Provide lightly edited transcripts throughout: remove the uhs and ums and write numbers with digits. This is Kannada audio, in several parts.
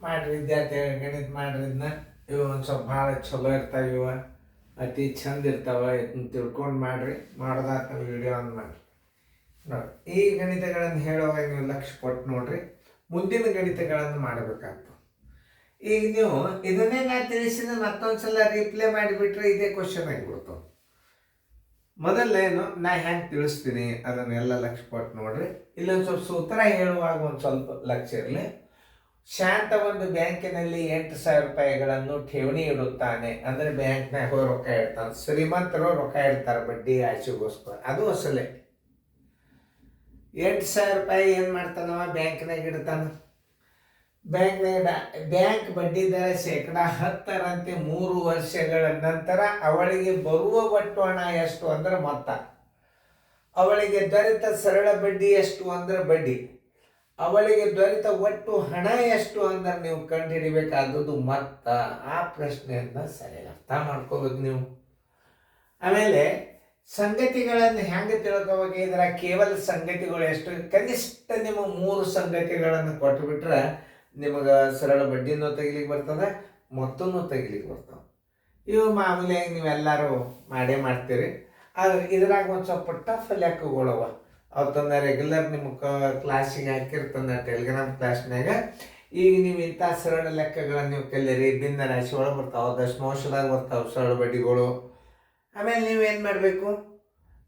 ಮಾಡ್ರಿ ವಿದ್ಯಾರ್ಥಿಗಳು ಗಣಿತ ಮಾಡ್ರಿ ಇದನ್ನ. ಇವು ಒಂದು ಸ್ವಲ್ಪ ಭಾಳ ಚಲೋ ಇರ್ತಾವೆ, ಇವ ಅತಿ ಚಂದ ಇರ್ತಾವೆ. ಇದನ್ನ ತಿಳ್ಕೊಂಡು ಮಾಡಿರಿ. ಮಾಡೋದಾತ ವಿಡಿಯೋ ಆನ್ ಮಾಡಿರಿ ನೋಡಿ. ಈ ಗಣಿತಗಳನ್ನು ಹೇಳುವಾಗ ನೀವು ಲಕ್ಷ್ಯ ಕೊಟ್ಟು ನೋಡ್ರಿ, ಮುಂದಿನ ಗಣಿತಗಳನ್ನು ಮಾಡಬೇಕಾಗ್ತದೆ. ಈಗ ನೀವು ಇದನ್ನೇ ನಾ ತಿಳಿಸಿದ ಮತ್ತೊಂದ್ಸಲ ರಿಪ್ಲೈ ಮಾಡಿಬಿಟ್ರೆ ಇದೇ ಕ್ವಶನ್ ಆಗಿಬಿಡ್ತಾವೆ. ಮೊದಲೇನು ನಾ ಹೆಂಗೆ ತಿಳಿಸ್ತೀನಿ ಅದನ್ನೆಲ್ಲ ಲಕ್ಷ್ಯ ಕೊಟ್ಟು ನೋಡ್ರಿ. ಇಲ್ಲೊಂದು ಸ್ವಲ್ಪ ಸೂತ್ರ ಹೇಳುವಾಗ ಒಂದು ಸ್ವಲ್ಪ ಲಕ್ಷ್ಯ ಇರಲಿ. ಶಾಂತ ಒಂದು ಬ್ಯಾಂಕಿನಲ್ಲಿ 8,000 ರೂಪಾಯಿಗಳನ್ನು ಠೇವಣಿ ಇಡುತ್ತಾನೆ. ಅಂದರೆ ಬ್ಯಾಂಕ್ನಾಗ ರೊಕ್ಕ ಇಡ್ತಾನೆ. ಶ್ರೀಮಂತರು ರೊಕ್ಕ ಇಡ್ತಾರೆ ಬಡ್ಡಿ ಆಸೆಗೋಸ್ಕರ, ಅದು ಅಸಲೇ. 8,000 ರೂಪಾಯಿ ಏನು ಮಾಡ್ತಾನವ, ಬ್ಯಾಂಕ್ನಾಗ ಇಡ್ತಾನೆ. ಬ್ಯಾಂಕ್ ಬಡ್ಡಿ ದರ 10%ರಂತೆ 3 ವರ್ಷಗಳ ನಂತರ ಅವಳಿಗೆ ಬರುವ ಒಟ್ಟು ಹಣ ಎಷ್ಟು ಅಂದ್ರೆ ಮೊತ್ತ, ಅವಳಿಗೆ ದೊರೆತ ಸರಳ ಬಡ್ಡಿ ಎಷ್ಟು ಅಂದ್ರೆ ಬಡ್ಡಿ, ಅವಳಿಗೆ ದೊರೆತ ಒಟ್ಟು ಹಣ ಎಷ್ಟು ಅಂದ್ರೆ ನೀವು ಕಂಡು ಹಿಡಿಬೇಕಾದದ್ದು ಮೊತ್ತ. ಆ ಪ್ರಶ್ನೆಯನ್ನ ಸರಿ ಅರ್ಥ ಮಾಡ್ಕೋಬೇಕು ನೀವು. ಆಮೇಲೆ ಸಂಗತಿಗಳನ್ನು ಹೆಂಗೆ ತಿಳ್ಕೋಬೇಕು, ಇದರ ಕೇವಲ ಸಂಗತಿಗಳು ಎಷ್ಟು, ಕನಿಷ್ಠ ನಿಮ್ಮ 3 ಸಂಗತಿಗಳನ್ನು ಕೊಟ್ಟುಬಿಟ್ರೆ ನಿಮಗೆ ಸರಳ ಬಡ್ಡಿನೂ ತೆಗಿಲಿಕ್ಕೆ ಬರ್ತದೆ, ಮೊತ್ತನೂ ತೆಗಿಲಿಕ್ಕೆ ಬರ್ತವೆ. ಇವು ಮಾಮೂಲಿಯಾಗಿ ನೀವೆಲ್ಲರೂ ಮಾಡೇ ಮಾಡ್ತೀರಿ. ಆದರೆ ಇದ್ರಾಗ ಒಂದು ಸ್ವಲ್ಪ ಟಫ್ ಲೆಕ್ಕಗಳವ. ಅವತ್ತೊಂದು ರೆಗ್ಯುಲರ್ ನಿಮ್ಮ ಕ್ಲಾಸಿಗೆ ಹಾಕಿರ್ತಾನೆ ಟೆಲಿಗ್ರಾಮ್ ಕ್ಲಾಸ್ನಾಗ. ಈಗ ನೀವು ಇಂಥ ಸರಳ ಲೆಕ್ಕಗಳನ್ನು ನೀವು ಕಲೀರಿ. ಭಿನ್ನ ರಾಶಿ ಒಳಗೆ ಬರ್ತಾವೆ, ದಶಮಾಂಶದಾಗ ಬರ್ತಾವೆ ಸರಳ ಬಡ್ಡಿಗಳು. ಆಮೇಲೆ ನೀವೇನು ಮಾಡಬೇಕು,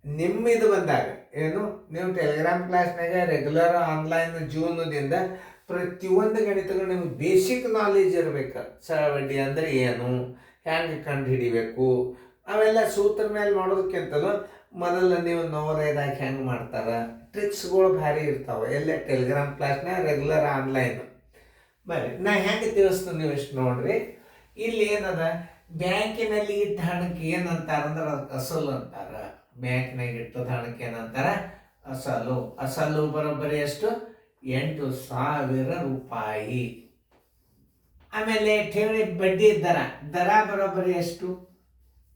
ನಿಮ್ಮ ಇದು ಬಂದಾಗ ಏನು, ನೀವು ಟೆಲಿಗ್ರಾಮ್ ಕ್ಲಾಸ್ನಾಗ ರೆಗ್ಯುಲರ್ ಆನ್ಲೈನ್ ಜೂನ್ದಿಂದ ಪ್ರತಿಯೊಂದು ಗಣಿತಗಳು ನಿಮ್ಗೆ ಬೇಸಿಕ್ ನಾಲೆಜ್ ಇರಬೇಕು. ಸರಳ ಬಡ್ಡಿ ಅಂದರೆ ಏನು, ಹೆಂಗೆ ಕಂಡು ಹಿಡಿಬೇಕು, ಅವೆಲ್ಲ ಸೂತ್ರ ಮೇಲೆ ಮಾಡೋದಕ್ಕಿಂತಲೂ ಮೊದಲು ನೀವು ನೋವೈದಾಗ ಹೆಂಗೆ ಮಾಡ್ತಾರೆ, ಟ್ರಿಕ್ಸ್ಗಳು ಭಾರಿ ಇರ್ತಾವೆ. ಎಲ್ಲ ಟೆಲಿಗ್ರಾಮ್ ಕ್ಲಾಸ್ನಾಗ ರೆಗ್ಯುಲರ್ ಆನ್ಲೈನ್ ಬರೀ ನಾ ಹೆಂಗೆ ತಿಳಿಸ್ತೀನಿ ನೀವು ಇಷ್ಟು ನೋಡ್ರಿ. ಇಲ್ಲಿ ಏನದ, ಬ್ಯಾಂಕಿನಲ್ಲಿ ಇಟ್ಟ ಹಣಕ್ಕೆ ಏನಂತಾರೆ ಅಂದ್ರೆ ಅದಕ್ಕೆ ಅಸಲು ಅಂತಾರೆ. ಬ್ಯಾಂಕ್ನಾಗ ಇಟ್ಟದ ಹಣಕ್ಕೆ ಏನಂತಾರೆ, ಅಸಲು. ಅಸಲು ಬರೋಬ್ಬರಿ ಎಷ್ಟು, 8,000 ರೂಪಾಯಿ. ಆಮೇಲೆ ಠೇವಣಿ ಬಡ್ಡಿ ದರ ಬರೋಬ್ಬರಿ ಎಷ್ಟು,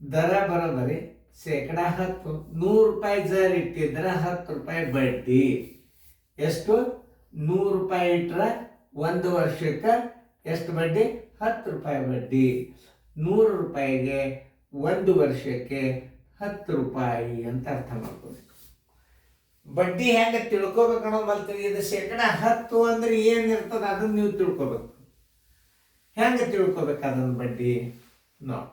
ದರ ಬರೋಬ್ಬರಿ 10%. 100 ರೂಪಾಯಿ ಜರ್ ಇಟ್ಟಿದ್ರೆ 10 ರೂಪಾಯಿ ಬಡ್ಡಿ. ಎಷ್ಟು, 100 ರೂಪಾಯಿ ಇಟ್ಟರೆ 1 ವರ್ಷಕ್ಕೆ ಎಷ್ಟು ಬಡ್ಡಿ, 10 ರೂಪಾಯಿ ಬಡ್ಡಿ. 100 ರೂಪಾಯಿಗೆ 1 ವರ್ಷಕ್ಕೆ 10 ರೂಪಾಯಿ ಅಂತ ಅರ್ಥ ಮಾಡ್ಕೋಬೇಕು. ಬಡ್ಡಿ ಹೆಂಗೆ ತಿಳ್ಕೊಬೇಕು ಅನ್ನೋದು ಬಲ್ತೀವಿ. ಇದು 10% ಅಂದ್ರೆ ಏನಿರ್ತದೆ ಅದನ್ನು ನೀವು ತಿಳ್ಕೊಬೇಕು. ಹೆಂಗೆ ತಿಳ್ಕೊಬೇಕು ಅದನ್ನು ಬಡ್ಡಿ ನೋಡಿ.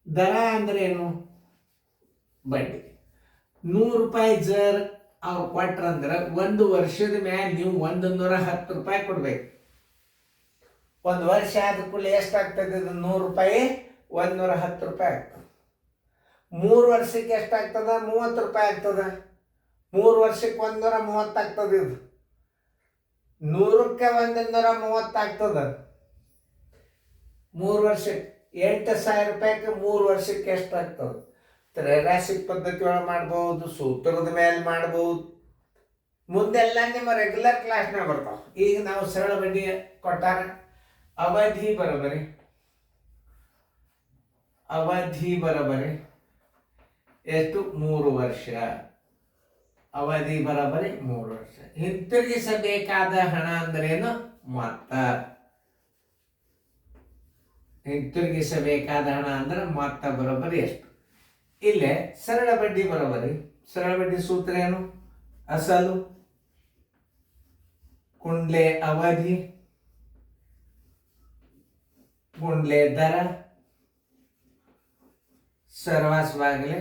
ದರ ಅಂದ್ರೆ ಏನು, ಬಡ್ಡಿ. 100 ರೂಪಾಯಿ ಜರ್ ಅವ್ರು ಕೊಟ್ರಂದ್ರೆ 1 ವರ್ಷದ ಮ್ಯಾಲೆ ನೀವು 110 ರೂಪಾಯಿ ಕೊಡ್ಬೇಕು. 1 ವರ್ಷ ಆದ ಕೂಡಲೇ ಎಷ್ಟಾಗ್ತದೆ, ಇದು 100 ರೂಪಾಯಿ 110 ರೂಪಾಯಿ ಆಗ್ತದೆ. 3 ವರ್ಷಕ್ಕೆ ಎಷ್ಟಾಗ್ತದ, 30 ರೂಪಾಯಿ ಆಗ್ತದ. 3 ವರ್ಷಕ್ಕೆ 130 ಆಗ್ತದೆ. ಇದು 100ಕ್ಕೆ 130 ಆಗ್ತದ. 3 ವರ್ಷಕ್ಕೆ 8,000 ರೂಪಾಯಿಗೆ 3 ವರ್ಷಕ್ಕೆ ಎಷ್ಟಾಗ್ತದೆ. ತ್ರೈರಾಶಿಕ ಪದ್ಧತಿ ಒಳಗೆ ಮಾಡ್ಬೋದು, ಸೂತ್ರದ ಮೇಲೆ ಮಾಡ್ಬೋದು. ಮುಂದೆಲ್ಲ ನಿಮ್ಮ ರೆಗ್ಯುಲರ್ ಕ್ಲಾಸ್ನಾಗ ಬರ್ತಾವೆ. ಈಗ ನಾವು ಸರಳ ಬಡ್ಡಿ ಕೊಟ್ಟಾರ. ಅವಧಿ ಬರೋಬರಿ ಎಷ್ಟು, 3 ವರ್ಷ. ಅವಧಿ ಬರೋಬರಿ 3 ವರ್ಷ. ಹಿಂತಿರುಗಿಸಬೇಕಾದ ಹಣ ಅಂದ್ರೇನು, ಮೊತ್ತ. ಹಿಂತಿರುಗಿಸಬೇಕಾದ ಹಣ ಅಂದ್ರೆ ಮೊತ್ತ ಬರೋಬರಿ ಎಷ್ಟು. ಇಲ್ಲೇ ಸರಳ ಬಡ್ಡಿ ಬರೋಬರಿ. ಸರಳ ಬಡ್ಡಿ ಸೂತ್ರ ಏನು, ಅಸಲು ಗುಂಡ್ಲೆ ಅವಧಿ ಗುಂಡ್ಲೆ ದರ ಸರ್ವಾಸವಾಗಲೇ.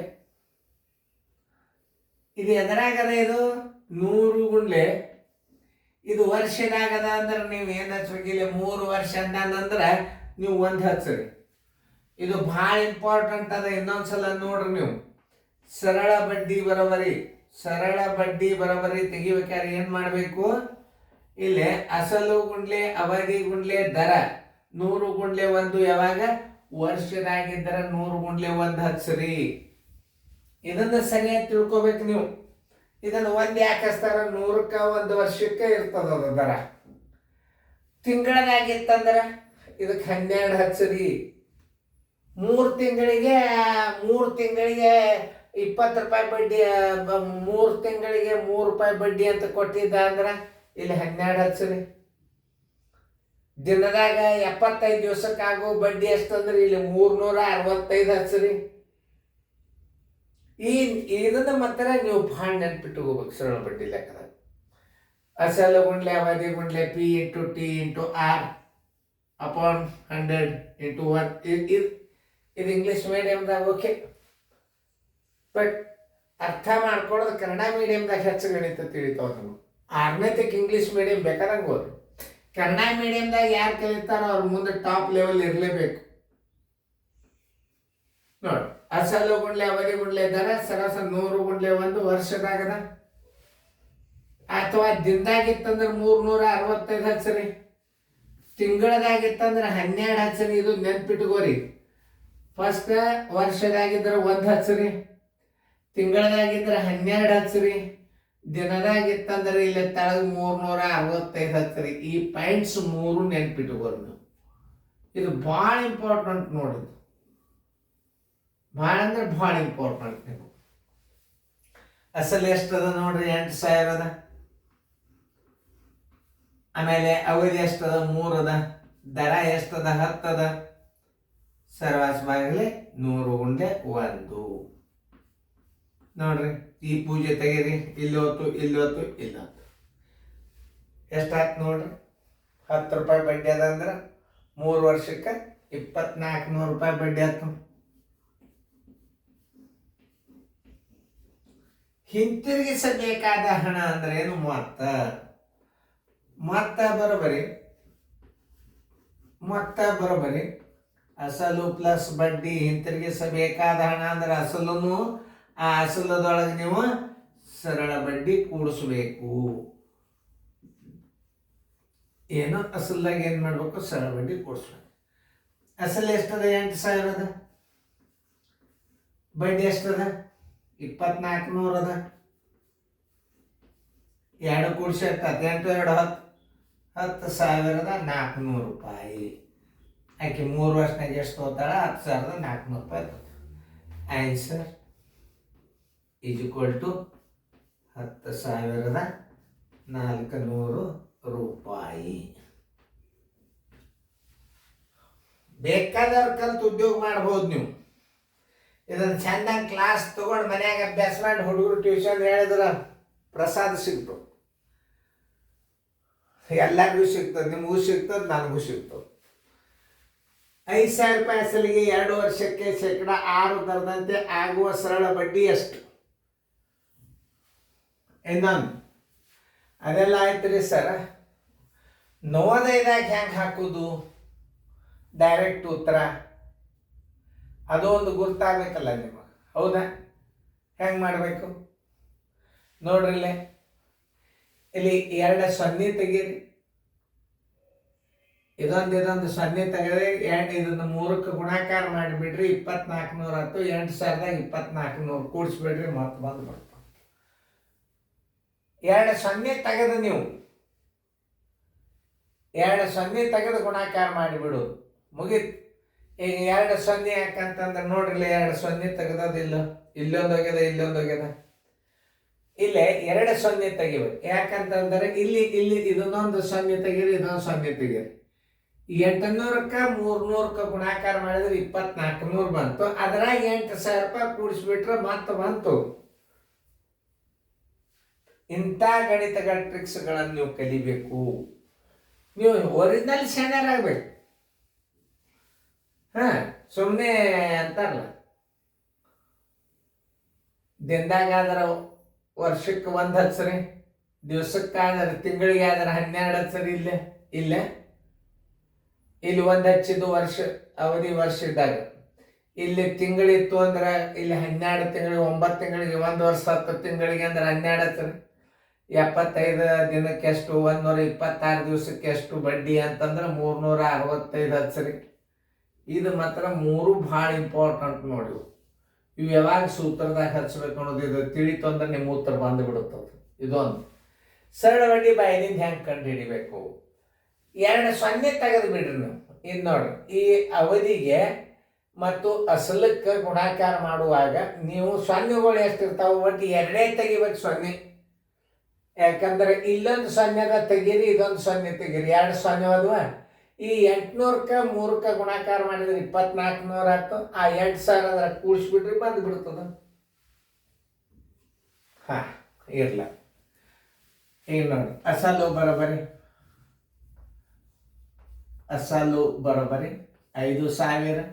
ಇದು ಎದರಾಗದ, ಇದು 100 ಗುಂಡ್ಲೆ ಇದು ವರ್ಷದಾಗದ ಅಂದ್ರೆ ನೀವು ಏನು ಹಚ್ಬೇಕಿಲ್ಲ. 3 ವರ್ಷ ಅಂದಂದ್ರೆ ನೀವು 1 ಹಚ್ಚ್ರಿ. ಇದು ಭಾಳ ಇಂಪಾರ್ಟೆಂಟ್ ಅದ. ಇನ್ನೊಂದ್ಸಲ ನೋಡ್ರಿ ನೀವು. ಸರಳ ಬಡ್ಡಿ ಬರೋಬರಿ ತೆಗಿಬೇಕಾದ್ರೆ ಏನು ಮಾಡಬೇಕು, ಇಲ್ಲಿ ಅಸಲು ಗುಂಡ್ಲೆ ಅವಧಿ ಗುಂಡ್ಲೆ ದರ 100 ಗುಂಡ್ಲೆ 1 ಯಾವಾಗ ವರ್ಷದಾಗಿದ್ದರೆ 100 ಗುಂಡ್ಲೆ 1 ಹಚ್ಚ್ರಿ. ಇದನ್ನು ಸರಿಯಾಗಿ ತಿಳ್ಕೊಬೇಕು ನೀವು. ಇದನ್ನು 1 ಯಾಕೆ ಹಚ್ತಾರ, 100ಕ್ಕೆ 1 ವರ್ಷಕ್ಕೆ ಇರ್ತದ ಅದು ದರ. ತಿಂಗಳದಾಗಿತ್ತಂದ್ರೆ ಇದಕ್ಕೆ 12 ಹಚ್ಚ್ರಿ. 3 ತಿಂಗಳಿಗೆ 20 ರೂಪಾಯಿ ಬಡ್ಡಿ, 3 ತಿಂಗಳಿಗೆ 3 ರೂಪಾಯಿ ಬಡ್ಡಿ ಅಂತ ಕೊಟ್ಟಿದ್ದ ಅಂದ್ರೆ ಇಲ್ಲಿ 12 ಹಚ್ಚ್ರಿ. ದಿನದಾಗ 75 ದಿವಸಕ್ಕಾಗೋ ಬಡ್ಡಿ ಎಷ್ಟಂದ್ರೆ ಇಲ್ಲಿ 365 ಹಚ್ಚ್ರಿ. ಇದನ್ನ ಮಾತ್ರ ನೀವು ಭಾಳ ನೆನ್ಪಿಟ್ಟುಕೋಬೇಕು ಸರಳ ಬಡ್ಡಿ ಲೆಕ್ಕದಾಗ. ಅಸಲು ಗುಂಡ್ಲೆ ಅವಧಿ ಗುಂಡ್ಲೆ P into T into R upon 100 into 1. ಇದು ಇಂಗ್ಲೀಷ್ ಮೀಡಿಯಮ್ದಾಗ ಓಕೆ, ಬಟ್ ಅರ್ಥ ಮಾಡ್ಕೊಳ್ಳೋದು ಕನ್ನಡ ಮೀಡಿಯಮ್ದಾಗ ಹೆಚ್ಚು ಗಣಿತ ತಿಳಿತಾವ. ನೀವು 6ನೇ ತಕ್ಕ ಇಂಗ್ಲೀಷ್ ಮೀಡಿಯಂ ಬೇಕಾದಂಗೆ ಹೋದ್ರು, ಕನ್ನಡ ಮೀಡಿಯಮ್ದಾಗ ಯಾರು ಕಲಿತಾರೋ ಅವ್ರ ಮುಂದೆ ಟಾಪ್ ಲೆವೆಲ್ ಇರಲೇಬೇಕು. ನೋಡಿ, ಅಸಲು ಗುಂಡ್ಲೆ ಅವಧಿ ಗುಂಡ್ಲೆ ದರ ಸರಾಸ 100 ಗುಂಡ್ಲೆ 1 ವರ್ಷದಾಗದ, ಅಥವಾ ದಿನದಾಗಿತ್ತಂದ್ರೆ 365 ಹಚ್ಚ್ರಿ, ತಿಂಗಳದಾಗಿತ್ತಂದ್ರೆ 12 ಹಚ್ಚ್ರಿ. ಇದು ನೆನ್ಪಿಟ್ಕೋರಿ. ಫಸ್ಟ್ ವರ್ಷದಾಗಿದ್ರೆ 1 ಹಚ್ಚ್ರಿ, ತಿಂಗಳದಾಗಿದ್ರೆ 12 ಹಚ್ಚ್ರಿ, ದಿನದಾಗಿತ್ತಂದ್ರೆ ಇಲ್ಲಿ ತಳಗ 365 ಹಚ್ಚ್ರಿ. ಈ ಪಾಯಿಂಟ್ಸ್ 3 ನೆನ್ಪಿಟ್ಕೋರಿ ನೀವು. ಇದು ಭಾಳ ಇಂಪಾರ್ಟೆಂಟ್ ನೋಡಿದ್ದು, ಭಾಳ ಅಂದ್ರೆ ಭಾಳ ಇಂಪಾರ್ಟೆಂಟ್. ನೀವು ಅಸಲು ಎಷ್ಟದ ನೋಡ್ರಿ, 8,000 ಅದ. ಆಮೇಲೆ ಅವಧಿ ಎಷ್ಟದ, 3 ಅದ. ದರ ಎಷ್ಟದ, 10 ಅದ. ಸರ್ವಾಸ್ ಬಾಗಿಲೆ 100 ಗುಂಡ್ಲೆ 1. ನೋಡ್ರಿ, ಈ ಪೂಜೆ ತೆಗೀರಿ, ಇಲ್ಲಿ ಹೊತ್ತು ಇಲ್ಲಿ ಹೊತ್ತು ಇಲ್ಲಿ ಹೊತ್ತು ಎಷ್ಟಾಯ್ತು ನೋಡ್ರಿ. 10 ರೂಪಾಯಿ ಬಡ್ಡಿ ಅದ ಅಂದ್ರೆ 3 ವರ್ಷಕ್ಕೆ 2,400 ರೂಪಾಯಿ ಬಡ್ಡಿ ಆಯ್ತು. ಹಿಂತಿರುಗಿಸಬೇಕಾದ ಹಣ ಅಂದ್ರೆ ಏನು? ಮೊತ್ತ ಬರೋಬರಿ ಅಸಲು ಪ್ಲಸ್ ಬಡ್ಡಿ. ಹಿಂತಿರುಗಿಸಬೇಕಾದ ಹಣ ಅಂದ್ರೆ ಅಸಲುನು, ಆ ಅಸಲದೊಳಗೆ ನೀವು ಸರಳ ಬಡ್ಡಿ ಕೂಡಿಸ್ಬೇಕು. ಏನು ಅಸಲ್ದಾಗ ಏನು ಮಾಡಬೇಕು? ಸರಳ ಬಡ್ಡಿ ಕೂಡಿಸ್ಬೇಕು. ಅಸಲು ಎಷ್ಟದ? 8,000 ಅದ. ಬಡ್ಡಿ ಎಷ್ಟದ? 2,400 ಅದ. 2 ಕೂಡಿಸಿ 8 2 10, 10,400 ರೂಪಾಯಿ. ಆಕೆ 3 ವರ್ಷನಾಗ ಎಷ್ಟು ಹೋಗ್ತಾಳ? 10,400 ರೂಪಾಯಿ. ಆನ್ಸರ್ ಈಸ್ ಈಕ್ವಲ್ ಟು 10,400 ರೂಪಾಯಿ. ಬೇಕಾದವ್ರ ಕಲ್ತು ಉದ್ಯೋಗ ಮಾಡ್ಬೋದು ನೀವು. ಇದನ್ನು ಚಂದಂಗೆ ಕ್ಲಾಸ್ ತಗೊಂಡು ಮನ್ಯಾಗ ಅಭ್ಯಾಸ ಮಾಡಿ ಹುಡುಗರು ಟ್ಯೂಷನ್ ಹೇಳಿದ್ರ ಪ್ರಸಾದ ಸಿಗ್ತು. ಎಲ್ಲರಿಗೂ ಸಿಗ್ತದೆ, ನಿಮಗೂ ಸಿಗ್ತದೆ, ನನಗೂ ಸಿಗ್ತದೆ. 5,000 ರೂಪಾಯಿ ಅಸಲಿಗೆ 2 ವರ್ಷಕ್ಕೆ 6% ದರದಂತೆ ಆಗುವ ಸರಳ ಬಡ್ಡಿ ಎಷ್ಟು? ಇನ್ನೊಂದು ಅದೆಲ್ಲ ಆಯ್ತು ರೀ ಸರ. ನವೋದಯದಾಗ ಹೆಂಗೆ ಹಾಕೋದು? ಡೈರೆಕ್ಟ್ ಉತ್ತರ ಅದು ಒಂದು ಗುರ್ತಾಗಬೇಕಲ್ಲ ನಿಮಗೆ, ಹೌದಾ? ಹೆಂಗೆ ಮಾಡಬೇಕು ನೋಡ್ರಿ. ಇಲ್ಲಿ 2 0 ತೆಗೀರಿ, ಇದೊಂದು 0 ತೆಗೆದ್ರೆ ಇದನ್ನು 3ಕ್ಕೆ ಗುಣಾಕಾರ ಮಾಡಿಬಿಡ್ರಿ, 2,400 ಆಯ್ತು. 8,000ದಾಗ 2,400 ಕೂಡಿಸ್ಬಿಡ್ರಿ, ಮತ್ತೆ ಬಂದ್ಬಿಡ್ತು. 2 0 ತೆಗೆದು ನೀವು 2 0 ತೆಗೆದು ಗುಣಾಕಾರ ಮಾಡಿಬಿಡೋದು, ಮುಗೀತು. ಈಗ 2 0 ಯಾಕಂತಂದ್ರೆ ನೋಡ್ರಿ, 2 0 ತೆಗೆದಿಲ್ಲ, ಇಲ್ಲೊಂದು ಹೋಗ್ಯದ, ಇಲ್ಲೊಂದು ಹೋಗ್ಯದ. ಇಲ್ಲೇ 2 0 ತೆಗಿಬೇಕು. ಯಾಕಂತಂದ್ರೆ ಇಲ್ಲಿ ಇದನ್ನೊಂದು 0 ತೆಗೀರಿ, ಇದೊಂದು 0 ತೆಗೀರಿ. 800ಕ್ಕೆ 300ಕ್ಕೆ ಗುಣಾಕಾರ ಮಾಡಿದ್ರೆ 2,400 ಬಂತು. ಅದ್ರಾಗ 8,000 ರೂಪಾಯಿ ಕೂಡಿಸ್ಬಿಟ್ರೆ ಮತ್ತೆ ಬಂತು. ಇಂಥ ಗಣಿತಗಳ ಟ್ರಿಕ್ಸ್ಗಳನ್ನು ನೀವು ಕಲಿಬೇಕು. ನೀವು ಒರಿಜಿನಲ್ ಶಾಣ್ಯರ್ ಆಗ್ಬೇಕು. ಸುಮ್ಮನೆ ಅಂತಾರಲ್ಲ, ದಿನದಾಗಾದ್ರೆ ವರ್ಷಕ್ಕೆ 1 ಹಚ್ಚ್ರಿ, ದಿವಸಕ್ಕಾದ್ರೆ ತಿಂಗಳಿಗೆ ಆದ್ರೆ 12 ಹಚ್ಚ್ರಿ. ಇಲ್ಲಿ 1 ಹಚ್ಚಿದ್ದು ವರ್ಷ ಅವಧಿ ವರ್ಷ ಇದ್ದಾಗ, ಇಲ್ಲಿ ತಿಂಗಳಿತ್ತು ಅಂದ್ರೆ ಇಲ್ಲಿ 12 ತಿಂಗಳಿಗೆ, 9 ತಿಂಗಳಿಗೆ, 1 ವರ್ಷ 10 ತಿಂಗಳಿಗೆ ಅಂದ್ರೆ 12 ಹಚ್ಚ್ರಿ. 75 ದಿನಕ್ಕೆ ಎಷ್ಟು? 126 ದಿವಸಕ್ಕೆ ಎಷ್ಟು ಬಡ್ಡಿ ಅಂತಂದ್ರೆ 365 ಹಚ್ಚ್ರಿ. ಇದು ಮಾತ್ರ 3 ಭಾಳ ಇಂಪಾರ್ಟೆಂಟ್ ನೋಡಿ. ಇವು ಯಾವಾಗ ಸೂತ್ರದಾಗ ಹಚ್ಬೇಕು ಅನ್ನೋದು ಇದು ತಿಳಿತು ಅಂದ್ರೆ ನಿಮ್ಮ ಉತ್ತರ ಬಂದು ಬಿಡುತ್ತದೆ. ಇದೊಂದು ಸರಳ ಬಡ್ಡಿ ಬಾಯಿನಿಂದ ಹೆಂಗೆ ಕಂಡು ಹಿಡಿಬೇಕು? 2 0 ತೆಗೆದು ಬಿಡ್ರಿ ನೀವು. ಇದು ನೋಡ್ರಿ, ಈ ಅವಧಿಗೆ ಮತ್ತು ಅಸಲಕ್ಕೆ ಗುಣಾಕಾರ ಮಾಡುವಾಗ ನೀವು 0ಗಳು ಎಷ್ಟಿರ್ತಾವೆ? ಒಟ್ಟು 2 ತೆಗಿಬೇಕು 0. ಯಾಕಂದ್ರೆ ಇಲ್ಲೊಂದು 0 ತೆಗೀರಿ, ಇದೊಂದು 0 ತೆಗೀರಿ. 2 0 ಅದ್ವಾ, ಈ 800ಕ್ಕೆ 3ಕ್ಕೆ ಗುಣಾಕಾರ ಮಾಡಿದ್ರೆ 2400 ಆಯ್ತು. ಆ 8000 ಅದ್ರ ಕೂಡಿಸ್ಬಿಟ್ರಿ ಬಂದ್ಬಿಡ್ತದ. ಹಾಂ, ಇರಲ್ಲ. ಈಗ ನೋಡಿ, ಅಸಲು ಬರೋಬರಿ 5000.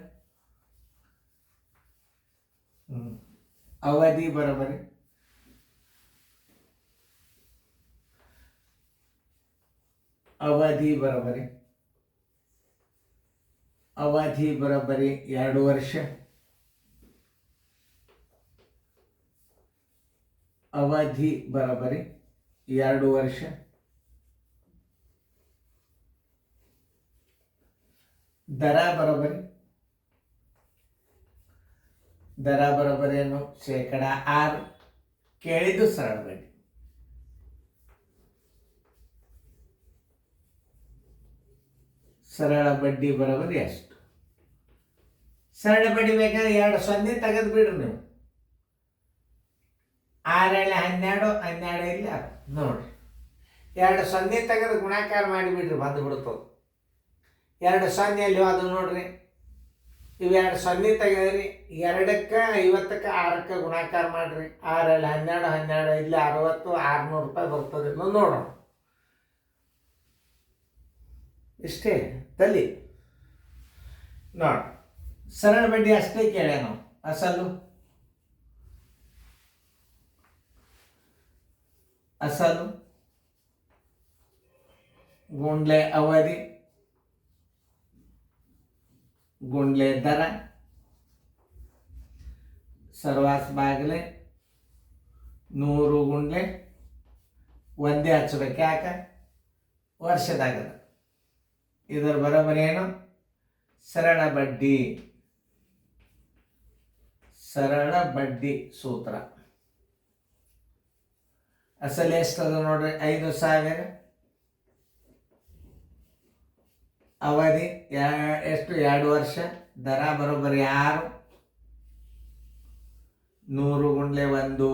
ಅವಧಿ ಬರೋಬರಿ 2 ವರ್ಷ. ಅವಧಿ ಬರೋಬರಿ 2 ವರ್ಷ. ದರ ಬರೋಬರಿ ಏನು? 6%. ಕೇಳಿದ್ದು ಸರಳ ಬಡ್ಡಿ. ಸರಳ ಬಡ್ಡಿ ಬರೋಬರಿ ಅಷ್ಟು. ಸರಳ ಬಡ್ಡಿ ಬೇಕಾದ್ರೆ 2 0 ತೆಗೆದು ಬಿಡ್ರಿ ನೀವು. 6 12, 12 ಇಲ್ಲ ನೋಡ್ರಿ. 2 0 ತೆಗೆದು ಗುಣಾಕಾರ ಮಾಡಿಬಿಡ್ರಿ, ಬಂದುಬಿಡ್ತದೆ. 2 0 ಅಲ್ಲಿ ಅದು ನೋಡ್ರಿ. ಇವು 2 0 ತೆಗೆದ್ರಿ. 2ಕ್ಕೆ 50ಕ್ಕೆ 6ಕ್ಕೆ ಗುಣಾಕಾರ ಮಾಡಿರಿ. 6 12, 12 ಇಲ್ಲಿ 60, 600 ರೂಪಾಯಿ ಬರ್ತದೆ. ನೋಡೋಣ. ಇಷ್ಟೇ ತಲ್ಲಿ ನೋಡಿ. ಸರಳ ಬಡ್ಡಿ ಅಷ್ಟೇ ಕೇಳ್ಯ ನಾವು. ಅಸಲು ಗುಂಡ್ಲೆ ಅವಧಿ ಗುಂಡ್ಲೆ ದರ ಸರ್ವಾಸ್ ಬಾಗಿಲೆ 100 ಗುಂಡ್ಲೆ ಒಂದೇ ಹಚ್ಚಬೇಕು. ಯಾಕೆ? ವರ್ಷದಾಗದ. ಇದರ ಬರೋಬರಿ ಏನು? ಸರಳ ಬಡ್ಡಿ ಸೂತ್ರ. ಅಸಲು ಎಷ್ಟದ ನೋಡ್ರಿ? 5000. ಅವಧಿ ಎಷ್ಟು? 2 ವರ್ಷ. ದರ ಬರೋಬರಿ 6. 100 ಗುಂಡ್ಲೆ 1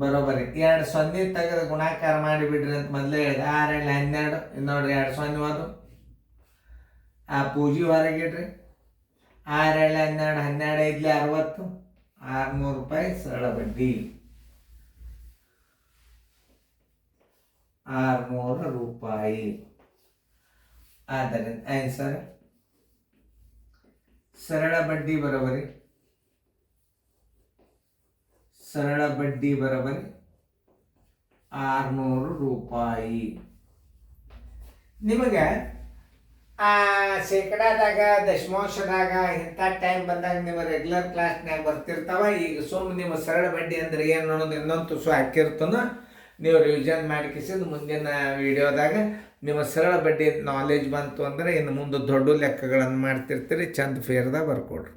ಬರೋಬರಿ 2 0 ತೆಗೆದು ಗುಣಾಕಾರ ಮಾಡಿಬಿಡ್ರಿ ಅಂತ ಮೊದಲೇ ಹೇಳಿದೆ. 6 12 ನೋಡ್ರಿ. 2 0 ಅದು ಆ ಪೂಜಿ ಹೊರಗಿಡ್ರಿ. 6 12, 12 ಇಲ್ಲಿ 60, 600 ರೂಪಾಯಿ ಸರಳ ಬಡ್ಡಿ. 600 ರೂಪಾಯಿ. ಆದ್ದರಿಂದ ಆನ್ಸರ್ ಸರಳ ಬಡ್ಡಿ ಬರೋಬರಿ 600 ರೂಪಾಯಿ. ನಿಮಗೆ ಶೇಕಡಾದಾಗ, ದಶಮಾಂಶದಾಗ ಇಂಥ ಟೈಮ್ ಬಂದಾಗ ನಿಮ್ಮ ರೆಗ್ಯುಲರ್ ಕ್ಲಾಸ್ನಾಗ ಬರ್ತಿರ್ತಾವ. ಈಗ ಸುಮ್ಮನೆ ನಿಮ್ಮ ಸರಳ ಬಡ್ಡಿ ಅಂದ್ರೆ ಏನು ಅನ್ನೋದು ಇನ್ನೊಂದು ತುಸು ಹಾಕಿರ್ತಾನೋ, ನೀವು ರಿವಿಷನ್ ಮಾಡಿಕಿಸಿದ ಮುಂದಿನ ವಿಡಿಯೋದಾಗ ನಿಮ್ಮ ಸರಳ ಬಡ್ಡಿ ನಾಲೆಜ್ ಬಂತು ಅಂದರೆ ಇನ್ನು ಮುಂದೆ ದೊಡ್ಡ ಲೆಕ್ಕಗಳನ್ನು ಮಾಡ್ತಿರ್ತೀರಿ. ಚಂದ ಫೇರ್ದಾಗ ಬರ್ಕೊಡ್ರಿ.